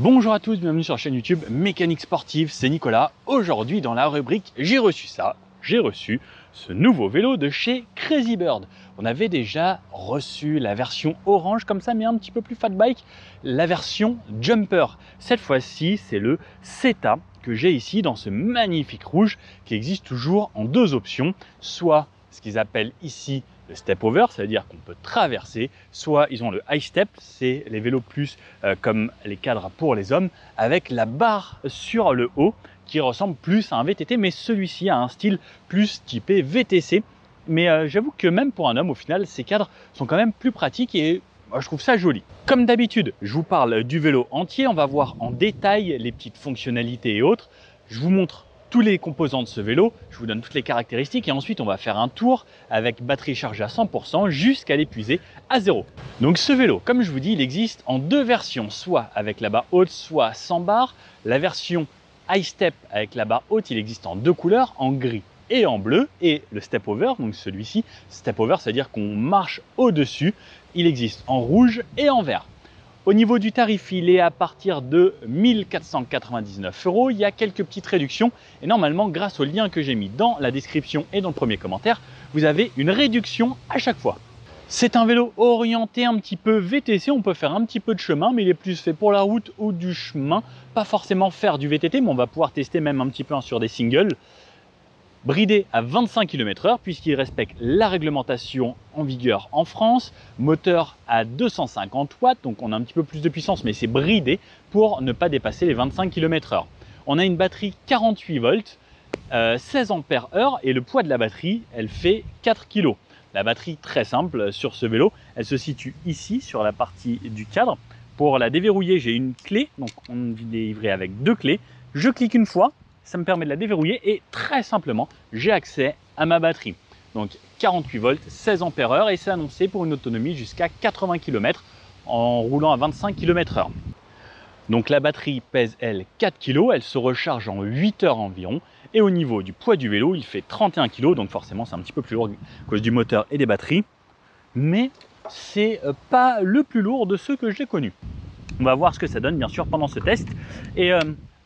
Bonjour à tous, bienvenue sur la chaîne YouTube Mécanique Sportive, c'est Nicolas. Aujourd'hui dans la rubrique j'ai reçu ce nouveau vélo de chez Crazy Bird. On avait déjà reçu la version orange comme ça mais un petit peu plus fat bike, la version jumper. Cette fois-ci c'est le CETA que j'ai ici dans ce magnifique rouge qui existe toujours en deux options, soit ce qu'ils appellent ici le step over, ça veut dire qu'on peut traverser, soit ils ont le high step, c'est les vélos plus comme les cadres pour les hommes, avec la barre sur le haut qui ressemble plus à un VTT, mais celui-ci a un style plus typé VTC. Mais j'avoue que même pour un homme, au final, ces cadres sont quand même plus pratiques et moi, je trouve ça joli. Comme d'habitude, je vous parle du vélo entier, on va voir en détail les petites fonctionnalités et autres. Je vous montre tous les composants de ce vélo, je vous donne toutes les caractéristiques et ensuite on va faire un tour avec batterie chargée à 100% jusqu'à l'épuiser à 0. Donc ce vélo, comme je vous dis, il existe en deux versions, soit avec la barre haute, soit sans barre. La version high step avec la barre haute, il existe en deux couleurs, en gris et en bleu. Et le step over, donc celui-ci, step over, c'est-à-dire qu'on marche au-dessus, il existe en rouge et en vert. Au niveau du tarif, il est à partir de 1 499 €. Il y a quelques petites réductions et normalement, grâce au lien que j'ai mis dans la description et dans le premier commentaire, vous avez une réduction à chaque fois. C'est un vélo orienté un petit peu VTC, on peut faire un petit peu de chemin, mais il est plus fait pour la route ou du chemin, pas forcément faire du VTT, mais on va pouvoir tester même un petit peu sur des singles. Bridé à 25 km/h puisqu'il respecte la réglementation en vigueur en France, moteur à 250 watts, donc on a un petit peu plus de puissance mais c'est bridé pour ne pas dépasser les 25 km/h. On a une batterie 48 volts, 16 ampères heure et le poids de la batterie, elle fait 4 kg. La batterie très simple sur ce vélo, elle se situe ici sur la partie du cadre. Pour la déverrouiller, j'ai une clé, donc on est livré avec deux clés. Je clique une fois, ça me permet de la déverrouiller et très simplement, j'ai accès à ma batterie. Donc 48 volts, 16 ampères heure et c'est annoncé pour une autonomie jusqu'à 80 km en roulant à 25 km/h. Donc la batterie pèse elle 4 kg, elle se recharge en 8 heures environ et au niveau du poids du vélo, il fait 31 kg, donc forcément c'est un petit peu plus lourd à cause du moteur et des batteries, mais c'est pas le plus lourd de ceux que j'ai connus. On va voir ce que ça donne bien sûr pendant ce test et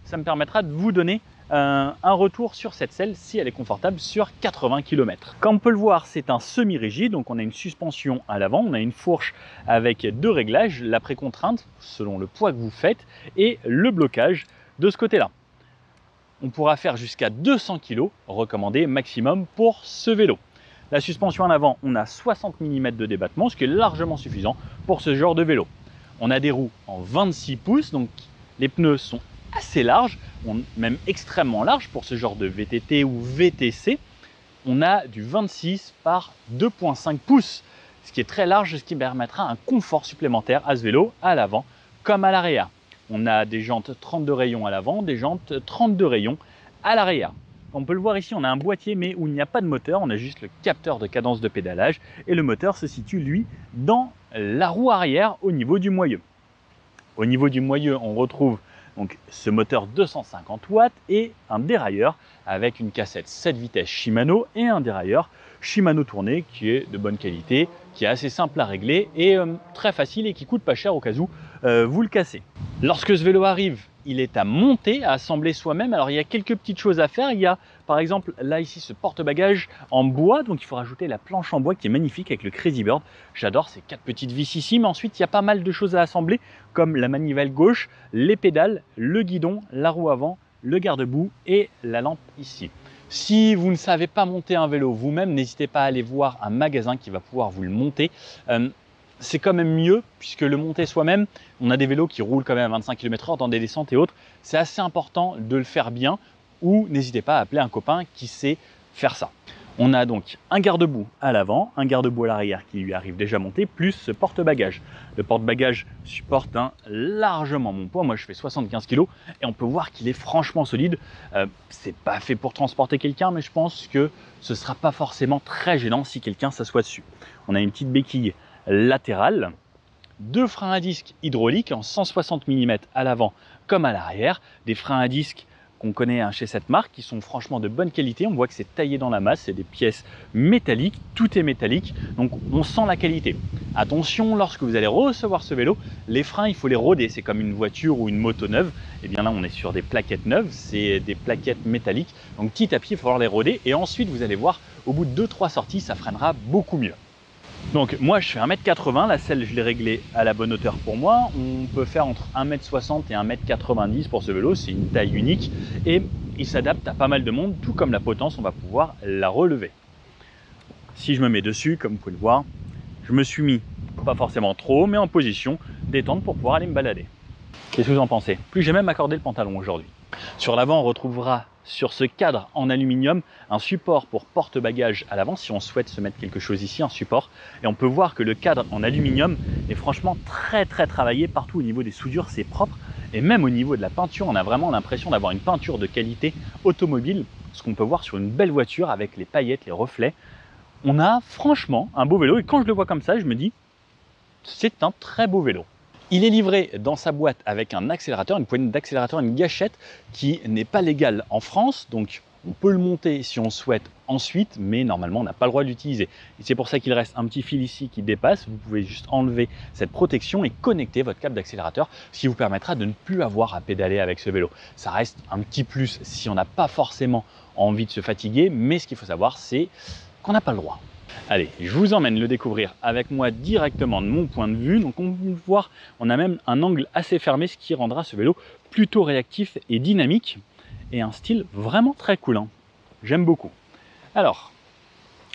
ça me permettra de vous donner un retour sur cette selle si elle est confortable sur 80 km. Comme on peut le voir, c'est un semi-rigide, donc on a une suspension à l'avant, on a une fourche avec deux réglages, la précontrainte selon le poids que vous faites et le blocage de ce côté-là. On pourra faire jusqu'à 200 kg recommandé maximum pour ce vélo. La suspension à l'avant, on a 60 mm de débattement, ce qui est largement suffisant pour ce genre de vélo. On a des roues en 26 pouces, donc les pneus sont assez larges, même extrêmement larges pour ce genre de VTT ou VTC. On a du 26 par 2,5 pouces, ce qui est très large, ce qui permettra un confort supplémentaire à ce vélo, à l'avant comme à l'arrière. On a des jantes 32 rayons à l'avant, des jantes 32 rayons à l'arrière. On peut le voir ici, on a un boîtier mais où il n'y a pas de moteur, on a juste le capteur de cadence de pédalage et le moteur se situe lui dans la roue arrière au niveau du moyeu. Au niveau du moyeu, on retrouve donc ce moteur 250 watts et un dérailleur avec une cassette 7 vitesses Shimano et un dérailleur Shimano tourné qui est de bonne qualité, qui est assez simple à régler et très facile et qui coûte pas cher au cas où vous le cassez. Lorsque ce vélo arrive, il est à monter, à assembler soi-même. Alors il y a quelques petites choses à faire. Il y a par exemple là ici ce porte-bagages en bois, donc il faut rajouter la planche en bois qui est magnifique avec le Crazy Bird. J'adore ces quatre petites vis ici, mais ensuite il y a pas mal de choses à assembler comme la manivelle gauche, les pédales, le guidon, la roue avant, le garde-boue et la lampe ici. Si vous ne savez pas monter un vélo vous-même, n'hésitez pas à aller voir un magasin qui va pouvoir vous le monter. C'est quand même mieux puisque le monter soi-même, on a des vélos qui roulent quand même à 25 km/h dans des descentes et autres. C'est assez important de le faire bien ou n'hésitez pas à appeler un copain qui sait faire ça. On a donc un garde-boue à l'avant, un garde-boue à l'arrière qui lui arrive déjà monté, plus ce porte-bagages. Le porte-bagages supporte largement mon poids. Moi, je fais 75 kg et on peut voir qu'il est franchement solide. C'est pas fait pour transporter quelqu'un, mais je pense que ce sera pas forcément très gênant si quelqu'un s'assoit dessus. On a une petite béquille latérale, deux freins à disque hydrauliques en 160 mm à l'avant comme à l'arrière, des freins à disque qu'on connaît chez cette marque, qui sont franchement de bonne qualité. On voit que c'est taillé dans la masse, c'est des pièces métalliques, tout est métallique, donc on sent la qualité. Attention, lorsque vous allez recevoir ce vélo, les freins, il faut les roder, c'est comme une voiture ou une moto neuve. Et bien là, on est sur des plaquettes neuves, c'est des plaquettes métalliques, donc petit à petit, il va falloir les roder, et ensuite, vous allez voir, au bout de 2-3 sorties, ça freinera beaucoup mieux. Donc moi je fais 1m80, la selle je l'ai réglée à la bonne hauteur pour moi. On peut faire entre 1m60 et 1m90 pour ce vélo, c'est une taille unique et il s'adapte à pas mal de monde, tout comme la potence, on va pouvoir la relever. Si je me mets dessus, comme vous pouvez le voir, je me suis mis, pas forcément trop haut, mais en position détente pour pouvoir aller me balader. Qu'est-ce que vous en pensez? Plus j'ai même accordé le pantalon aujourd'hui. Sur l'avant, on retrouvera sur ce cadre en aluminium un support pour porte-bagages à l'avant si on souhaite se mettre quelque chose ici, un support. Et on peut voir que le cadre en aluminium est franchement très travaillé partout au niveau des soudures, c'est propre. Et même au niveau de la peinture, on a vraiment l'impression d'avoir une peinture de qualité automobile, ce qu'on peut voir sur une belle voiture avec les paillettes, les reflets. On a franchement un beau vélo et quand je le vois comme ça, je me dis c'est un très beau vélo. Il est livré dans sa boîte avec un accélérateur, une poignée d'accélérateur, une gâchette qui n'est pas légale en France. Donc on peut le monter si on souhaite ensuite, mais normalement on n'a pas le droit de l'utiliser. Et c'est pour ça qu'il reste un petit fil ici qui dépasse. Vous pouvez juste enlever cette protection et connecter votre câble d'accélérateur, ce qui vous permettra de ne plus avoir à pédaler avec ce vélo. Ça reste un petit plus si on n'a pas forcément envie de se fatiguer, mais ce qu'il faut savoir, c'est qu'on n'a pas le droit. Allez, je vous emmène le découvrir avec moi directement de mon point de vue. Donc on peut voir, on a même un angle assez fermé, ce qui rendra ce vélo plutôt réactif et dynamique. Et un style vraiment très cool, hein. J'aime beaucoup. Alors,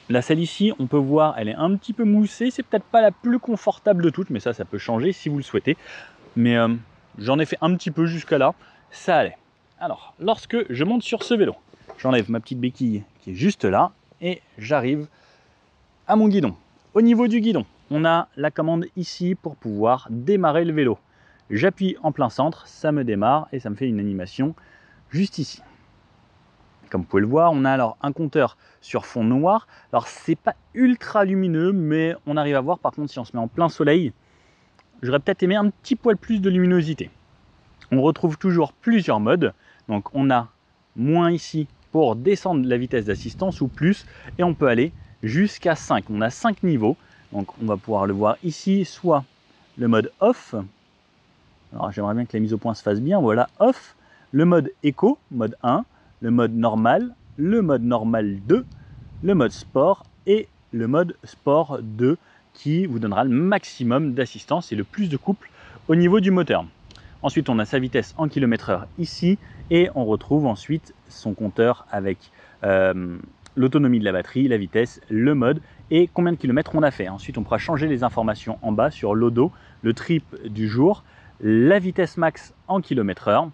la selle ici, on peut voir, elle est un petit peu moussée. C'est peut-être pas la plus confortable de toutes, mais ça peut changer si vous le souhaitez. Mais j'en ai fait un petit peu jusqu'à là, ça allait. Alors, lorsque je monte sur ce vélo, j'enlève ma petite béquille qui est juste là et j'arrive à mon guidon. Au niveau du guidon, on a la commande ici pour pouvoir démarrer le vélo. J'appuie en plein centre, ça me démarre et ça me fait une animation juste ici. Comme vous pouvez le voir, on a alors un compteur sur fond noir. Alors c'est pas ultra lumineux, mais on arrive à voir. Par contre, si on se met en plein soleil, j'aurais peut-être aimé un petit poil plus de luminosité. On retrouve toujours plusieurs modes. Donc on a moins ici pour descendre la vitesse d'assistance ou plus, et on peut aller jusqu'à 5. On a 5 niveaux, donc on va pouvoir le voir ici, soit le mode off. Alors j'aimerais bien que la mise au point se fasse bien, voilà, off. Le mode éco, mode 1, le mode normal 2, le mode sport et le mode sport 2 qui vous donnera le maximum d'assistance et le plus de couple au niveau du moteur. Ensuite, on a sa vitesse en km/h ici et on retrouve ensuite son compteur avec l'autonomie de la batterie, la vitesse, le mode et combien de kilomètres on a fait. Ensuite, on pourra changer les informations en bas sur l'odo, le trip du jour, la vitesse max en km/h,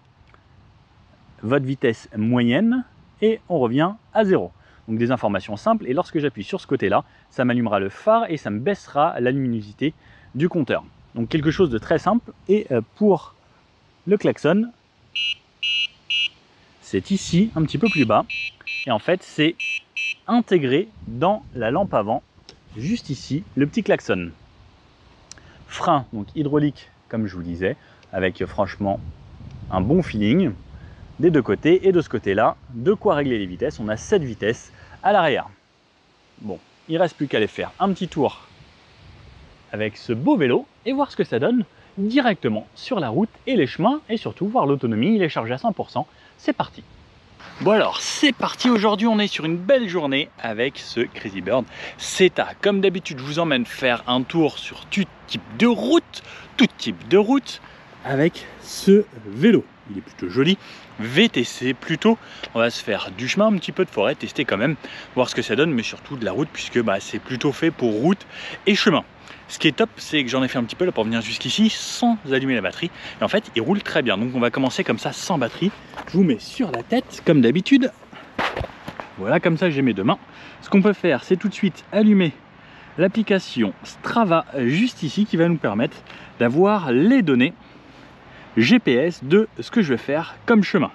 votre vitesse moyenne et on revient à 0. Donc des informations simples et lorsque j'appuie sur ce côté-là, ça m'allumera le phare et ça me baissera la luminosité du compteur. Donc quelque chose de très simple et pour le klaxon, c'est ici un petit peu plus bas et en fait c'est intégré dans la lampe avant, juste ici, le petit klaxon. Frein donc hydraulique comme je vous le disais, avec franchement un bon feeling des deux côtés et de ce côté-là, de quoi régler les vitesses. On a 7 vitesses à l'arrière. Bon, il ne reste plus qu'à aller faire un petit tour avec ce beau vélo et voir ce que ça donne directement sur la route et les chemins et surtout voir l'autonomie. Il est chargé à 100%. C'est parti. Bon alors, c'est parti. Aujourd'hui, on est sur une belle journée avec ce Crazy Bird CETA. Comme d'habitude, je vous emmène faire un tour sur tout type de route avec ce vélo. Il est plutôt joli, VTC plutôt. On va se faire du chemin, un petit peu de forêt, tester quand même, voir ce que ça donne, mais surtout de la route puisque c'est plutôt fait pour route et chemin. Ce qui est top, c'est que j'en ai fait un petit peu là pour venir jusqu'ici sans allumer la batterie. Et en fait, il roule très bien. Donc on va commencer comme ça sans batterie. Je vous mets sur la tête comme d'habitude. Voilà, comme ça j'ai mes deux mains. Ce qu'on peut faire, c'est tout de suite allumer l'application Strava juste ici qui va nous permettre d'avoir les données GPS de ce que je vais faire comme chemin.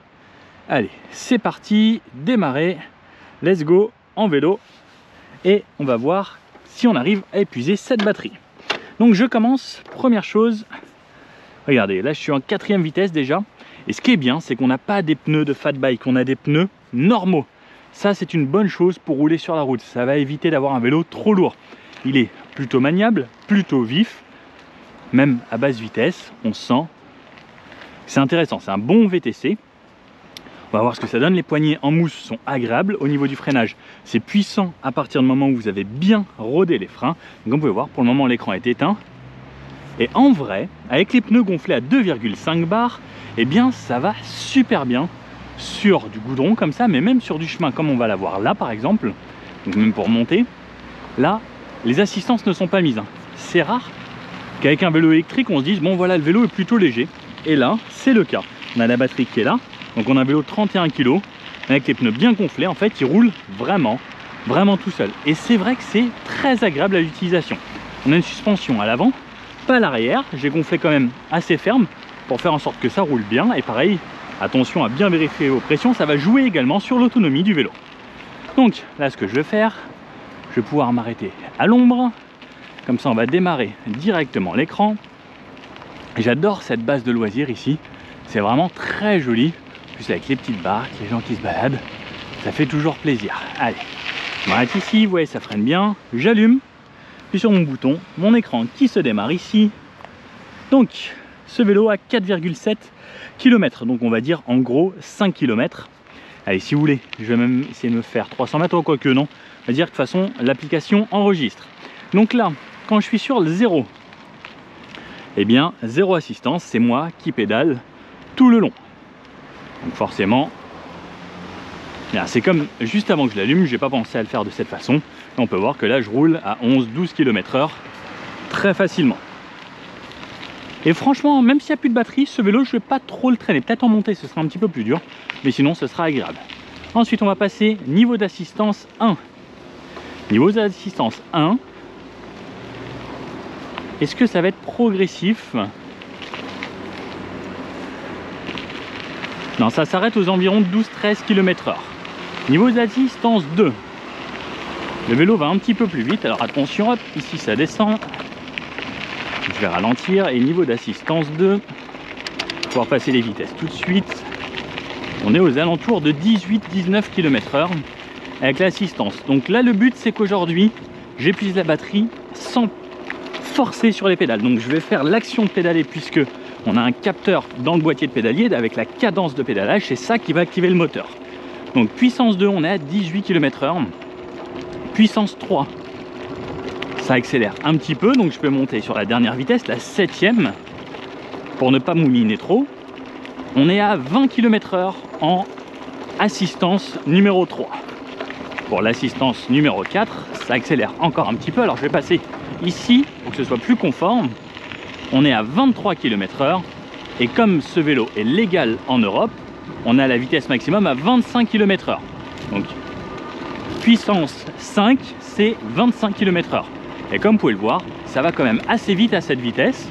Allez, c'est parti, démarrer, let's go en vélo et on va voir si on arrive à épuiser cette batterie. Donc je commence, première chose, regardez, là je suis en 4e vitesse déjà Et ce qui est bien, c'est qu'on n'a pas des pneus de fat bike, on a des pneus normaux. Ça, c'est une bonne chose pour rouler sur la route. Ça va éviter d'avoir un vélo trop lourd. Il est plutôt maniable, plutôt vif, même à basse vitesse, on sent. C'est intéressant, c'est un bon VTC. On va voir ce que ça donne. Les poignées en mousse sont agréables. Au niveau du freinage, c'est puissant à partir du moment où vous avez bien rodé les freins. Donc, comme vous pouvez voir, pour le moment, l'écran est éteint. Et en vrai, avec les pneus gonflés à 2,5 bars, eh bien, ça va super bien sur du goudron comme ça, mais même sur du chemin, comme on va l'avoir là, par exemple. Donc, même pour monter, là, les assistances ne sont pas mises. C'est rare qu'avec un vélo électrique, on se dise, bon, voilà, le vélo est plutôt léger. Et là, c'est le cas. On a la batterie qui est là. Donc on a un vélo de 31 kg avec les pneus bien gonflés. En fait, il roule vraiment tout seul. Et c'est vrai que c'est très agréable à l'utilisation. On a une suspension à l'avant, pas à l'arrière. J'ai gonflé quand même assez ferme pour faire en sorte que ça roule bien. Et pareil, attention à bien vérifier vos pressions. Ça va jouer également sur l'autonomie du vélo. Donc là, ce que je vais faire, je vais pouvoir m'arrêter à l'ombre. Comme ça, on va démarrer directement l'écran. J'adore cette base de loisirs ici. C'est vraiment très joli. Plus avec les petites barques, les gens qui se baladent, ça fait toujours plaisir. Allez, je m'arrête ici, vous voyez, ça freine bien. J'allume, puis sur mon bouton, mon écran qui se démarre ici. Donc, ce vélo a 4,7 km, donc on va dire en gros 5 km. Allez, si vous voulez, je vais même essayer de me faire 300 mètres, quoique non. On va dire que de toute façon, l'application enregistre. Donc là, quand je suis sur le 0, eh bien, 0 assistance, c'est moi qui pédale tout le long. Donc forcément, c'est comme juste avant que je l'allume, j'ai pas pensé à le faire de cette façon. Et on peut voir que là je roule à 11-12 km/h très facilement. Et franchement, même s'il n'y a plus de batterie, ce vélo je vais pas trop le traîner. Peut-être en montée ce sera un petit peu plus dur, mais sinon ce sera agréable. Ensuite on va passer niveau d'assistance 1. Niveau d'assistance 1. Est-ce que ça va être progressif ? Non, ça s'arrête aux environs de 12-13 km/h. Niveau d'assistance 2. Le vélo va un petit peu plus vite. Alors attention, hop, ici ça descend. Je vais ralentir. Et niveau d'assistance 2, pour pouvoir passer les vitesses tout de suite, on est aux alentours de 18-19 km/h avec l'assistance. Donc là, le but, c'est qu'aujourd'hui, j'épuise la batterie sans forcer sur les pédales. Donc je vais faire l'action de pédaler puisque on a un capteur dans le boîtier de pédalier avec la cadence de pédalage, c'est ça qui va activer le moteur. Donc puissance 2, on est à 18 km/h. Puissance 3, ça accélère un petit peu, donc je peux monter sur la dernière vitesse, la 7e, pour ne pas mouliner trop. On est à 20 km/h en assistance numéro 3. Pour l'assistance numéro 4, ça accélère encore un petit peu. Alors je vais passer ici pour que ce soit plus conforme. On est à 23 km/h et comme ce vélo est légal en Europe, on a la vitesse maximum à 25 km/h. Donc puissance 5, c'est 25 km/h. Et comme vous pouvez le voir, ça va quand même assez vite à cette vitesse.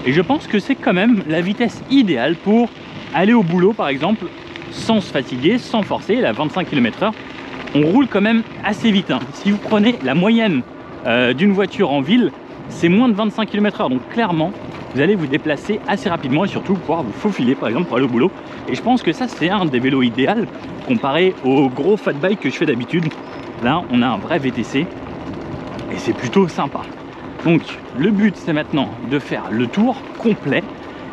Et je pense que c'est quand même la vitesse idéale pour aller au boulot par exemple, sans se fatiguer, sans forcer. Là, 25 km/h, on roule quand même assez vite. Si vous prenez la moyenne d'une voiture en ville, c'est moins de 25 km/h, donc clairement vous allez vous déplacer assez rapidement et surtout pouvoir vous faufiler par exemple pour aller au boulot. Et je pense que ça c'est un des vélos idéal comparé aux gros fat bike que je fais d'habitude. Là on a un vrai VTC et c'est plutôt sympa. Donc le but c'est maintenant de faire le tour complet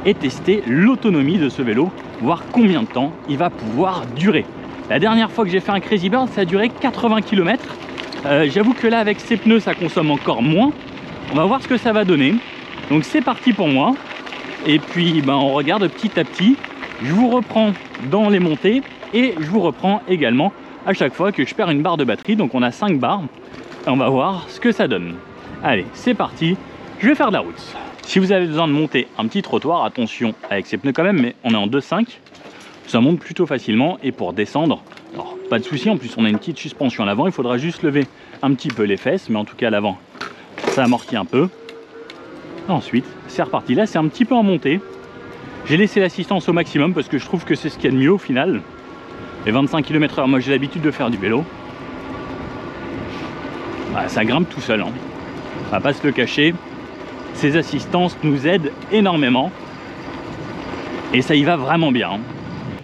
et tester l'autonomie de ce vélo, voir combien de temps il va pouvoir durer. La dernière fois que j'ai fait un Crazy Bird, ça a duré 80 km. J'avoue que là avec ces pneus ça consomme encore moins. On va voir ce que ça va donner. Donc c'est parti pour moi. Et puis on regarde petit à petit. Je vous reprends dans les montées et je vous reprends également à chaque fois que je perds une barre de batterie. Donc on a 5 barres. Et on va voir ce que ça donne. Allez, c'est parti. Je vais faire de la route. Si vous avez besoin de monter un petit trottoir, attention avec ces pneus quand même, mais on est en 2.5. Ça monte plutôt facilement. Et pour descendre, alors pas de souci. En plus on a une petite suspension à l'avant. Il faudra juste lever un petit peu les fesses. Mais en tout cas à l'avant, ça amortit un peu. Ensuite, c'est reparti. Là, c'est un petit peu en montée. J'ai laissé l'assistance au maximum parce que je trouve que c'est ce qu'il y a de mieux au final. Les 25 km/h, moi j'ai l'habitude de faire du vélo. Ça grimpe tout seul. On va pas se le cacher. Ces assistances nous aident énormément. Et ça y va vraiment bien.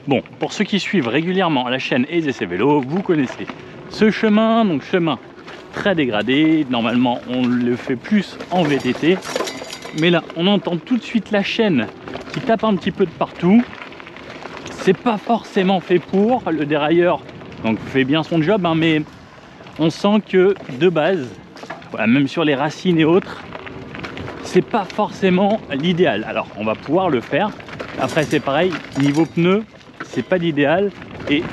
Bon, pour ceux qui suivent régulièrement la chaîne Aise et ses vélos, vous connaissez ce chemin, donc chemin très dégradé. Normalement, on le fait plus en VTT. Mais là, on entend tout de suite la chaîne qui tape un petit peu de partout. C'est pas forcément fait pour. Le dérailleur donc fait bien son job, hein, mais on sent que de base, voilà, même sur les racines et autres, c'est pas forcément l'idéal. Alors, on va pouvoir le faire. Après, c'est pareil, niveau pneus, c'est pas l'idéal. Et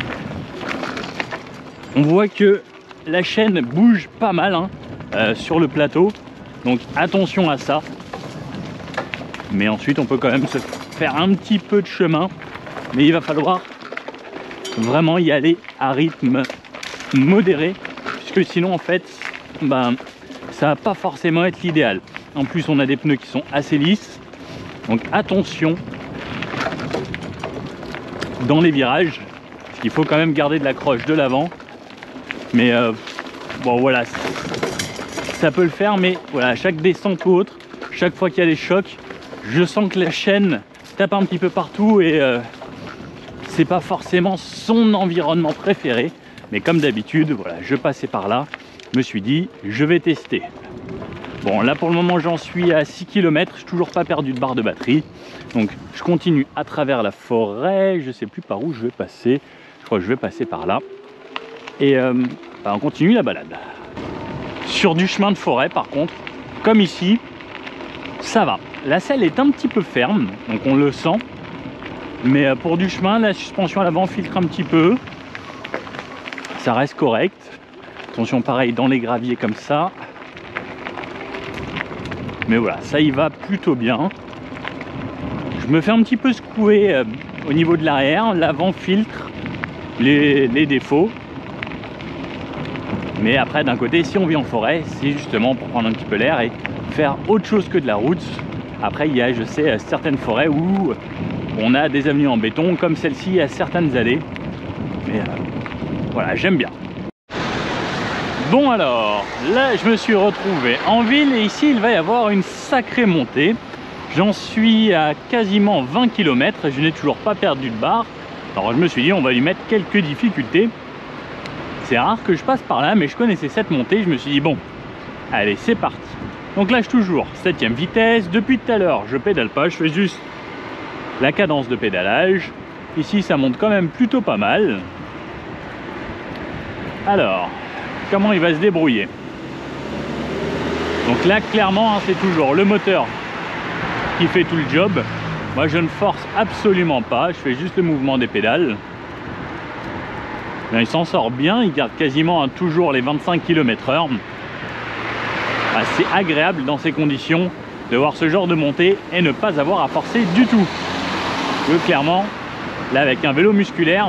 on voit que la chaîne bouge pas mal hein, sur le plateau. Donc, attention à ça. Mais ensuite, on peut quand même se faire un petit peu de chemin. Mais il va falloir vraiment y aller à rythme modéré. Puisque sinon, en fait, ben, ça va pas forcément être l'idéal. En plus, on a des pneus qui sont assez lisses. Donc, attention dans les virages. Parce qu'il faut quand même garder de l'accroche de l'avant. Mais bon, voilà. Ça peut le faire, mais voilà, chaque descente ou autre, chaque fois qu'il y a des chocs, je sens que la chaîne tape un petit peu partout et c'est pas forcément son environnement préféré. Mais comme d'habitude, voilà, je passais par là, je me suis dit, je vais tester. Bon, là pour le moment, j'en suis à 6 km, je n'ai toujours pas perdu de barre de batterie. Donc, je continue à travers la forêt, je sais plus par où je vais passer. Je crois que je vais passer par là. Et bah, on continue la balade. Sur du chemin de forêt, par contre, comme ici, ça va. La selle est un petit peu ferme, donc on le sent. Mais pour du chemin, la suspension à l'avant filtre un petit peu. Ça reste correct. Attention, pareil, dans les graviers comme ça. Mais voilà, ça y va plutôt bien. Je me fais un petit peu secouer au niveau de l'arrière. L'avant filtre les défauts. Mais après, d'un côté, si on vit en forêt, c'est justement pour prendre un petit peu l'air et faire autre chose que de la route. Après, il y a, je sais, certaines forêts où on a des avenues en béton, comme celle-ci à certaines allées. Mais voilà, j'aime bien. Bon alors, là, je me suis retrouvé en ville et ici, il va y avoir une sacrée montée. J'en suis à quasiment 20 km et je n'ai toujours pas perdu de barre. Alors, je me suis dit, on va lui mettre quelques difficultés. C'est rare que je passe par là, mais je connaissais cette montée. Je me suis dit, bon, allez, c'est parti. Donc là, je suis toujours 7e vitesse. Depuis tout à l'heure, je pédale pas, je fais juste la cadence de pédalage. Ici, ça monte quand même plutôt pas mal. Alors, comment il va se débrouiller? Donc là, clairement, hein, c'est toujours le moteur qui fait tout le job. Moi, je ne force absolument pas. Je fais juste le mouvement des pédales. Bien, il s'en sort bien, il garde quasiment hein, toujours les 25 km/h. C'est agréable dans ces conditions de voir ce genre de montée et ne pas avoir à forcer du tout. Clairement, là avec un vélo musculaire,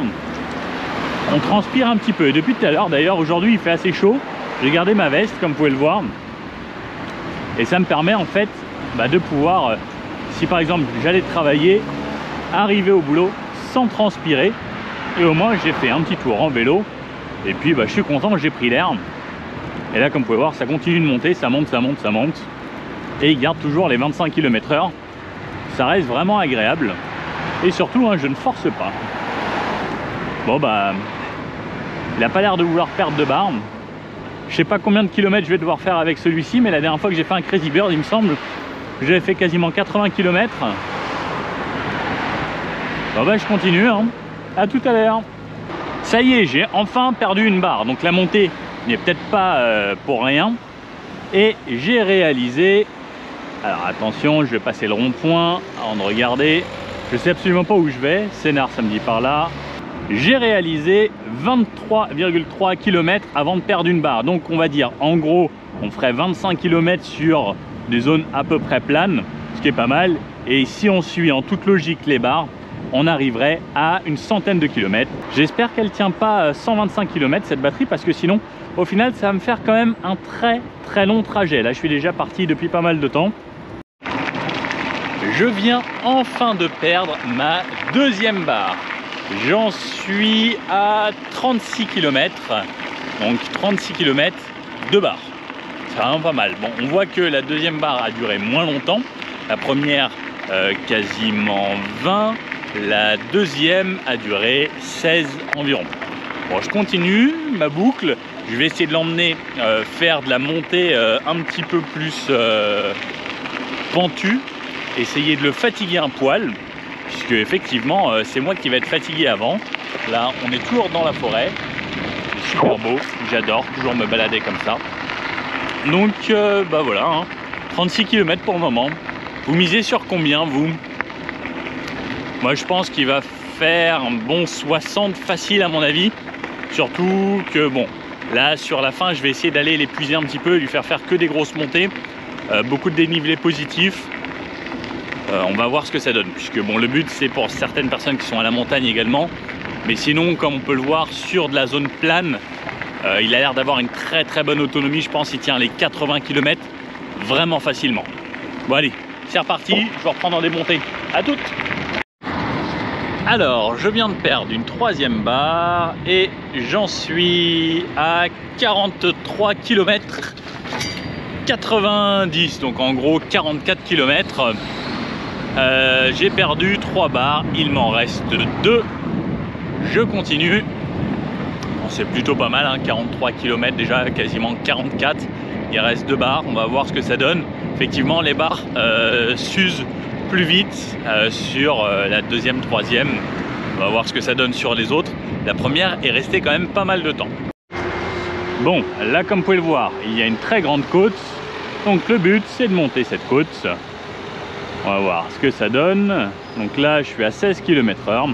on transpire un petit peu. Et depuis tout à l'heure, d'ailleurs, aujourd'hui il fait assez chaud. J'ai gardé ma veste, comme vous pouvez le voir. Et ça me permet en fait de pouvoir, si par exemple j'allais travailler, arriver au boulot sans transpirer. Et au moins j'ai fait un petit tour en vélo et puis je suis content, j'ai pris l'air. Et là, comme vous pouvez voir, ça continue de monter, ça monte, ça monte, ça monte, et il garde toujours les 25 km/h. Ça reste vraiment agréable et surtout hein, je ne force pas. Bon il n'a pas l'air de vouloir perdre de barre. Je sais pas combien de kilomètres je vais devoir faire avec celui-ci, mais la dernière fois que j'ai fait un Crazy Bird, il me semble que j'avais fait quasiment 80 km. Bon je continue hein. À tout à l'heure. Ça y est, j'ai enfin perdu une barre. Donc la montée n'est peut-être pas pour rien. Et j'ai réalisé... Alors attention, je vais passer le rond-point avant de regarder. Je sais absolument pas où je vais. Scénar, ça me dit par là. J'ai réalisé 23,3 km avant de perdre une barre. Donc on va dire, en gros, on ferait 25 km sur des zones à peu près planes, ce qui est pas mal. Et si on suit en toute logique les barres, on arriverait à une centaine de kilomètres. J'espère qu'elle tient pas 125 km cette batterie, parce que sinon au final ça va me faire quand même un très long trajet. Là je suis déjà parti depuis pas mal de temps. Je viens enfin de perdre ma deuxième barre. J'en suis à 36 km, donc 36 km de barre. C'est vraiment pas mal. Bon, on voit que la deuxième barre a duré moins longtemps. La première quasiment 20. La deuxième a duré 16 environ. Bon, je continue ma boucle. Je vais essayer de l'emmener faire de la montée un petit peu plus pentue. Essayer de le fatiguer un poil. Puisque effectivement, c'est moi qui vais être fatigué avant. Là, on est toujours dans la forêt. C'est super beau. J'adore toujours me balader comme ça. Donc, bah voilà. Hein. 36 km pour le moment. Vous misez sur combien, vous? Moi, je pense qu'il va faire un bon 60 facile, à mon avis. Surtout que, bon, là, sur la fin, je vais essayer d'aller l'épuiser un petit peu, lui faire que des grosses montées. Beaucoup de dénivelé positif. On va voir ce que ça donne. Puisque, bon, le but, c'est pour certaines personnes qui sont à la montagne également. Mais sinon, comme on peut le voir, sur de la zone plane, il a l'air d'avoir une très très bonne autonomie. Je pense qu'il tient les 80 km vraiment facilement. Bon, allez, c'est reparti. Je vais reprendre des montées. À toutes! Alors, je viens de perdre une troisième barre et j'en suis à 43 km 90, donc en gros 44 km. J'ai perdu 3 barres, il m'en reste 2. Je continue. Bon, c'est plutôt pas mal, hein, 43 km déjà, quasiment 44. Il reste 2 barres, on va voir ce que ça donne. Effectivement, les barres s'usent plus vite sur la deuxième, troisième. On va voir ce que ça donne sur les autres. La première est restée quand même pas mal de temps. Bon, là comme vous pouvez le voir, il y a une très grande côte. Donc le but c'est de monter cette côte. On va voir ce que ça donne. Donc là je suis à 16 km/h.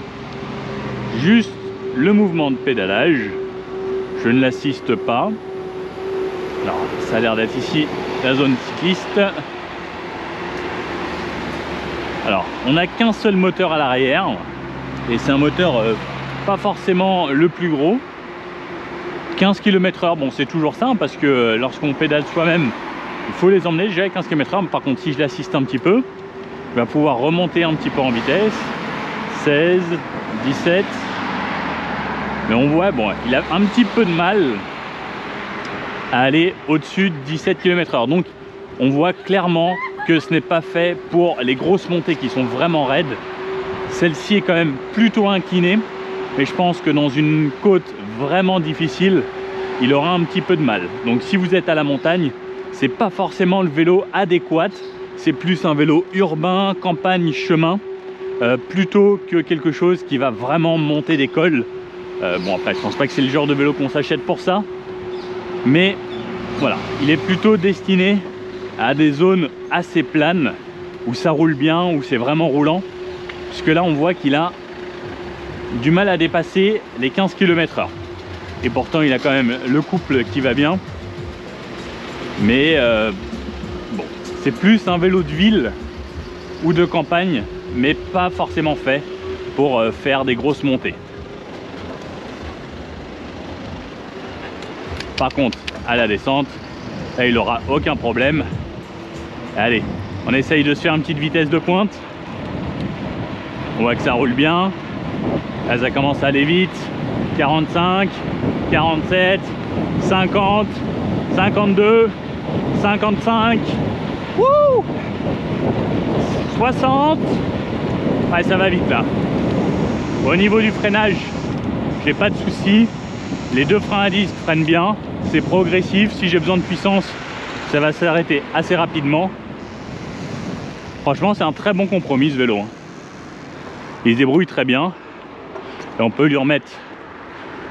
Juste le mouvement de pédalage. Je ne l'assiste pas. Alors ça a l'air d'être ici la zone cycliste. Alors, on n'a qu'un seul moteur à l'arrière et c'est un moteur pas forcément le plus gros. 15 km/h, bon c'est toujours ça hein, parce que lorsqu'on pédale soi-même, il faut les emmener déjà à 15 km/h. Par contre, si je l'assiste un petit peu, il va pouvoir remonter un petit peu en vitesse. 16, 17. Mais on voit, bon, il a un petit peu de mal à aller au-dessus de 17 km/h. Donc, on voit clairement que ce n'est pas fait pour les grosses montées qui sont vraiment raides. Celle-ci est quand même plutôt inclinée, mais je pense que dans une côte vraiment difficile, il aura un petit peu de mal. Donc si vous êtes à la montagne, c'est pas forcément le vélo adéquat, c'est plus un vélo urbain, campagne, chemin, plutôt que quelque chose qui va vraiment monter des cols. Bon après, je pense pas que c'est le genre de vélo qu'on s'achète pour ça, mais voilà, il est plutôt destiné à des zones assez planes où ça roule bien, où c'est vraiment roulant, puisque là on voit qu'il a du mal à dépasser les 15 km/h et pourtant il a quand même le couple qui va bien, mais bon, c'est plus un vélo de ville ou de campagne, mais pas forcément fait pour faire des grosses montées. Par contre à la descente, là il aura aucun problème. Allez, on essaye de se faire une petite vitesse de pointe. On voit que ça roule bien. Là, ça commence à aller vite. 45, 47, 50, 52, 55, wouh, 60. Ouais, ça va vite là. Au niveau du freinage, j'ai pas de soucis. Les deux freins à disque freinent bien. C'est progressif. Si j'ai besoin de puissance, ça va s'arrêter assez rapidement. Franchement, c'est un très bon compromis ce vélo. Il se débrouille très bien. Et on peut lui remettre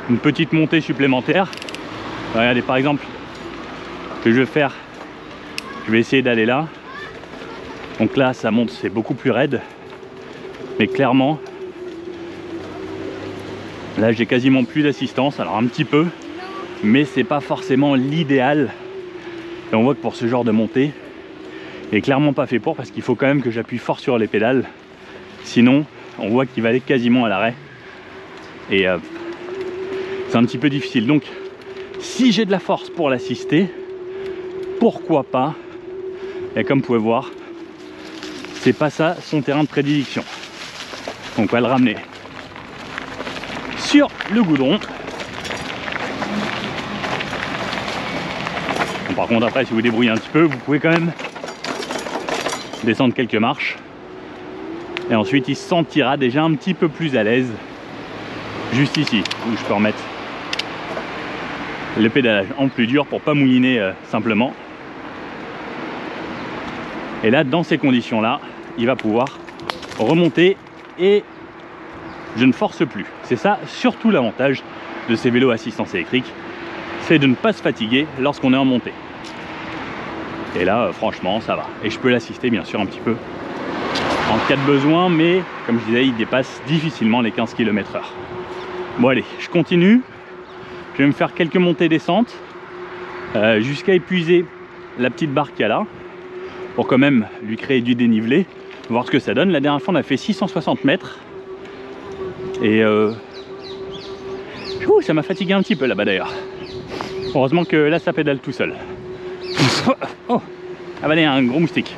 une petite montée supplémentaire. Regardez par exemple, ce que je vais faire, je vais essayer d'aller là. Donc là, ça monte, c'est beaucoup plus raide. Mais clairement, là, j'ai quasiment plus d'assistance. Alors un petit peu, mais c'est pas forcément l'idéal. Et on voit que pour ce genre de montée, il est clairement pas fait pour, parce qu'il faut quand même que j'appuie fort sur les pédales. Sinon, on voit qu'il va aller quasiment à l'arrêt. Et c'est un petit peu difficile. Donc, si j'ai de la force pour l'assister, pourquoi pas? Et comme vous pouvez voir, c'est pas ça son terrain de prédilection. Donc, on va le ramener sur le goudron. Bon, par contre, après, si vous débrouillez un petit peu, vous pouvez quand même descendre quelques marches. Et ensuite il se sentira déjà un petit peu plus à l'aise juste ici où je peux remettre le pédalage en plus dur pour pas mouiner simplement. Et là, dans ces conditions là, il va pouvoir remonter et je ne force plus. C'est ça surtout l'avantage de ces vélos assistance électrique, c'est de ne pas se fatiguer lorsqu'on est en montée. Et là franchement ça va, et je peux l'assister bien sûr un petit peu en cas de besoin, mais comme je disais, il dépasse difficilement les 15 km/h. Bon allez, je continue. Je vais me faire quelques montées descentes jusqu'à épuiser la petite barre qu'il y a là, pour quand même lui créer du dénivelé, voir ce que ça donne. La dernière fois on a fait 660 mètres et ça m'a fatigué un petit peu là-bas d'ailleurs. Heureusement que là ça pédale tout seul. Oh, avalé un gros moustique.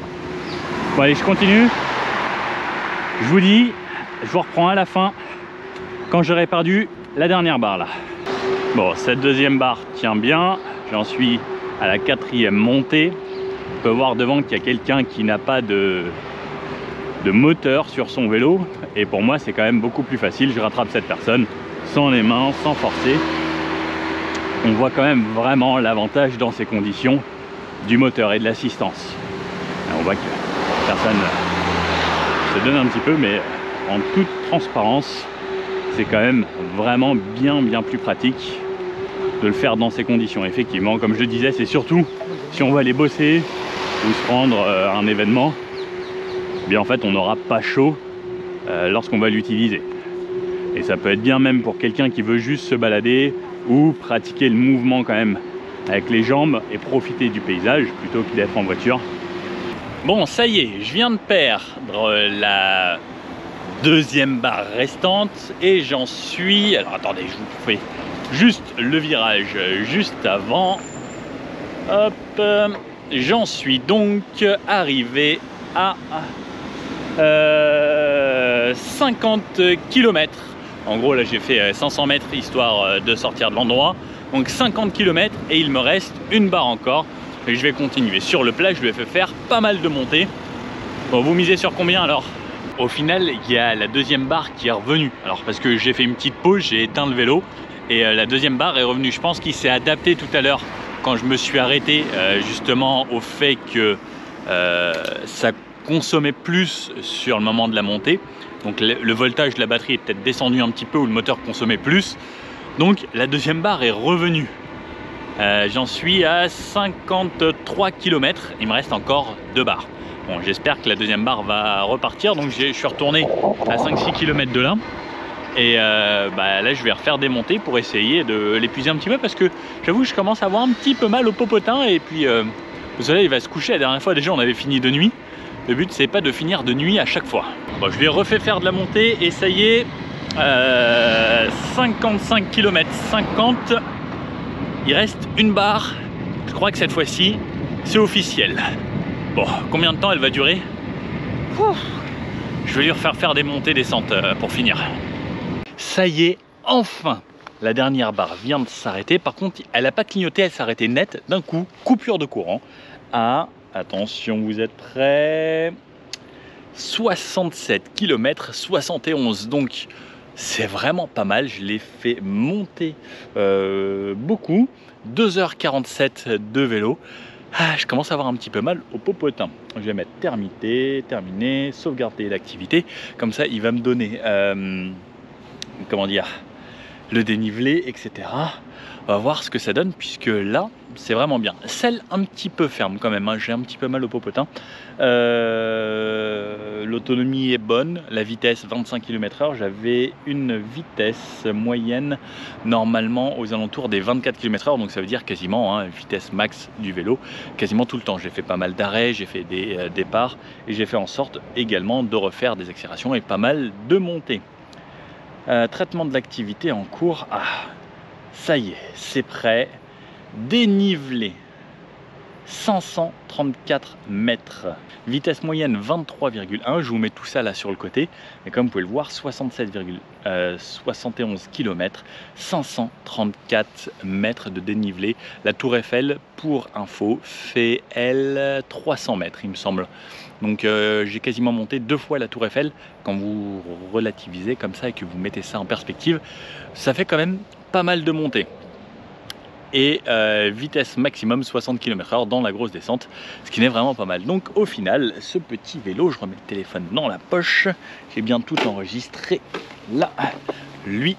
Bon allez, je continue. Je vous dis, je vous reprends à la fin quand j'aurai perdu la dernière barre là. Bon, cette deuxième barre tient bien, j'en suis à la 4e montée. On peut voir devant qu'il y a quelqu'un qui n'a pas de moteur sur son vélo, et pour moi c'est quand même beaucoup plus facile. Je rattrape cette personne sans les mains, sans forcer. On voit quand même vraiment l'avantage dans ces conditions du moteur et de l'assistance. On voit que la personne se donne un petit peu, mais en toute transparence, c'est quand même vraiment bien plus pratique de le faire dans ces conditions. Effectivement, comme je le disais, c'est surtout si on va aller bosser ou se rendre à un événement, eh bien en fait on n'aura pas chaud lorsqu'on va l'utiliser. Et ça peut être bien même pour quelqu'un qui veut juste se balader ou pratiquer le mouvement quand même avec les jambes et profiter du paysage plutôt que d'être en voiture. Bon, ça y est, je viens de perdre la deuxième barre restante et j'en suis... Alors attendez, je vous fais juste le virage juste avant. Hop, j'en suis donc arrivé à 50 km. En gros là j'ai fait 500 mètres histoire de sortir de l'endroit. Donc 50 km et il me reste une barre encore. Et je vais continuer. Sur le plat, je lui ai fait faire pas mal de montées. Bon, vous misez sur combien alors? Au final, il y a la deuxième barre qui est revenue. Alors parce que j'ai fait une petite pause, j'ai éteint le vélo. Et la deuxième barre est revenue. Je pense qu'il s'est adapté tout à l'heure quand je me suis arrêté justement au fait que ça consommait plus sur le moment de la montée. Donc le voltage de la batterie est peut-être descendu un petit peu ou le moteur consommait plus. Donc la deuxième barre est revenue. J'en suis à 53 km. Il me reste encore 2 barres. Bon, j'espère que la deuxième barre va repartir. Donc je suis retourné à 5-6 km de là. Et là je vais refaire des montées pour essayer de l'épuiser un petit peu, parce que j'avoue que je commence à avoir un petit peu mal au popotin. Et puis le soleil il va se coucher. La dernière fois déjà on avait fini de nuit. Le but c'est pas de finir de nuit à chaque fois. Bon, je lui ai refait faire de la montée et ça y est, 55 km 50. Il reste une barre. Je crois que cette fois-ci c'est officiel. Bon, combien de temps elle va durer? Je vais lui refaire faire des montées descentes pour finir. Ça y est, enfin la dernière barre vient de s'arrêter. Par contre elle n'a pas clignoté, elle s'est arrêtée net d'un coup. Coupure de courant à, attention vous êtes prêts, 67 km 71. Donc c'est vraiment pas mal. Je l'ai fait monter beaucoup. 2h47 de vélo. Je commence à avoir un petit peu mal au popotin. Je vais mettre terminé, sauvegarder l'activité. Comme ça il va me donner comment dire, le dénivelé, etc. On va voir ce que ça donne, puisque là c'est vraiment bien. Selle un petit peu ferme quand même, hein. J'ai un petit peu mal au popotin. L'autonomie est bonne, la vitesse 25 km/h. J'avais une vitesse moyenne normalement aux alentours des 24 km/h, donc ça veut dire quasiment vitesse max du vélo quasiment tout le temps. J'ai fait pas mal d'arrêts, j'ai fait des départs et j'ai fait en sorte également de refaire des accélérations et pas mal de montées. Traitement de l'activité en cours. Ça y est, c'est prêt. Dénivelé 534 mètres. Vitesse moyenne 23,1. Je vous mets tout ça là sur le côté. Et comme vous pouvez le voir, 71 km, 534 mètres de dénivelé. La tour Eiffel, pour info, fait elle 300 mètres il me semble. Donc j'ai quasiment monté 2 fois la tour Eiffel. Quand vous relativisez comme ça et que vous mettez ça en perspective, ça fait quand même pas mal de montées. Et vitesse maximum 60 km/h dans la grosse descente, ce qui n'est vraiment pas mal. Donc au final, ce petit vélo, je remets le téléphone dans la poche, j'ai bien tout enregistré là, lui,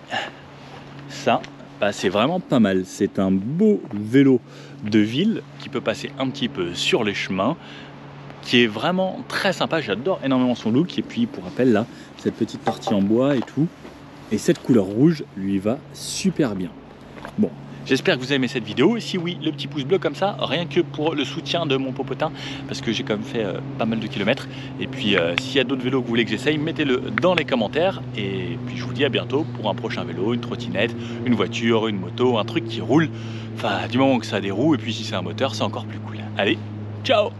ça, bah, c'est vraiment pas mal. C'est un beau vélo de ville qui peut passer un petit peu sur les chemins, qui est vraiment très sympa. J'adore énormément son look. Et puis pour rappel là, cette petite partie en bois et tout, et cette couleur rouge lui va super bien. Bon, j'espère que vous avez aimé cette vidéo. Et si oui, le petit pouce bleu comme ça, rien que pour le soutien de mon popotin, parce que j'ai quand même fait pas mal de kilomètres. Et puis s'il y a d'autres vélos que vous voulez que j'essaye, mettez-le dans les commentaires. Et puis je vous dis à bientôt pour un prochain vélo, une trottinette, une voiture, une moto, un truc qui roule. Enfin, du moment que ça a des roues, et puis si c'est un moteur, c'est encore plus cool. Allez, ciao!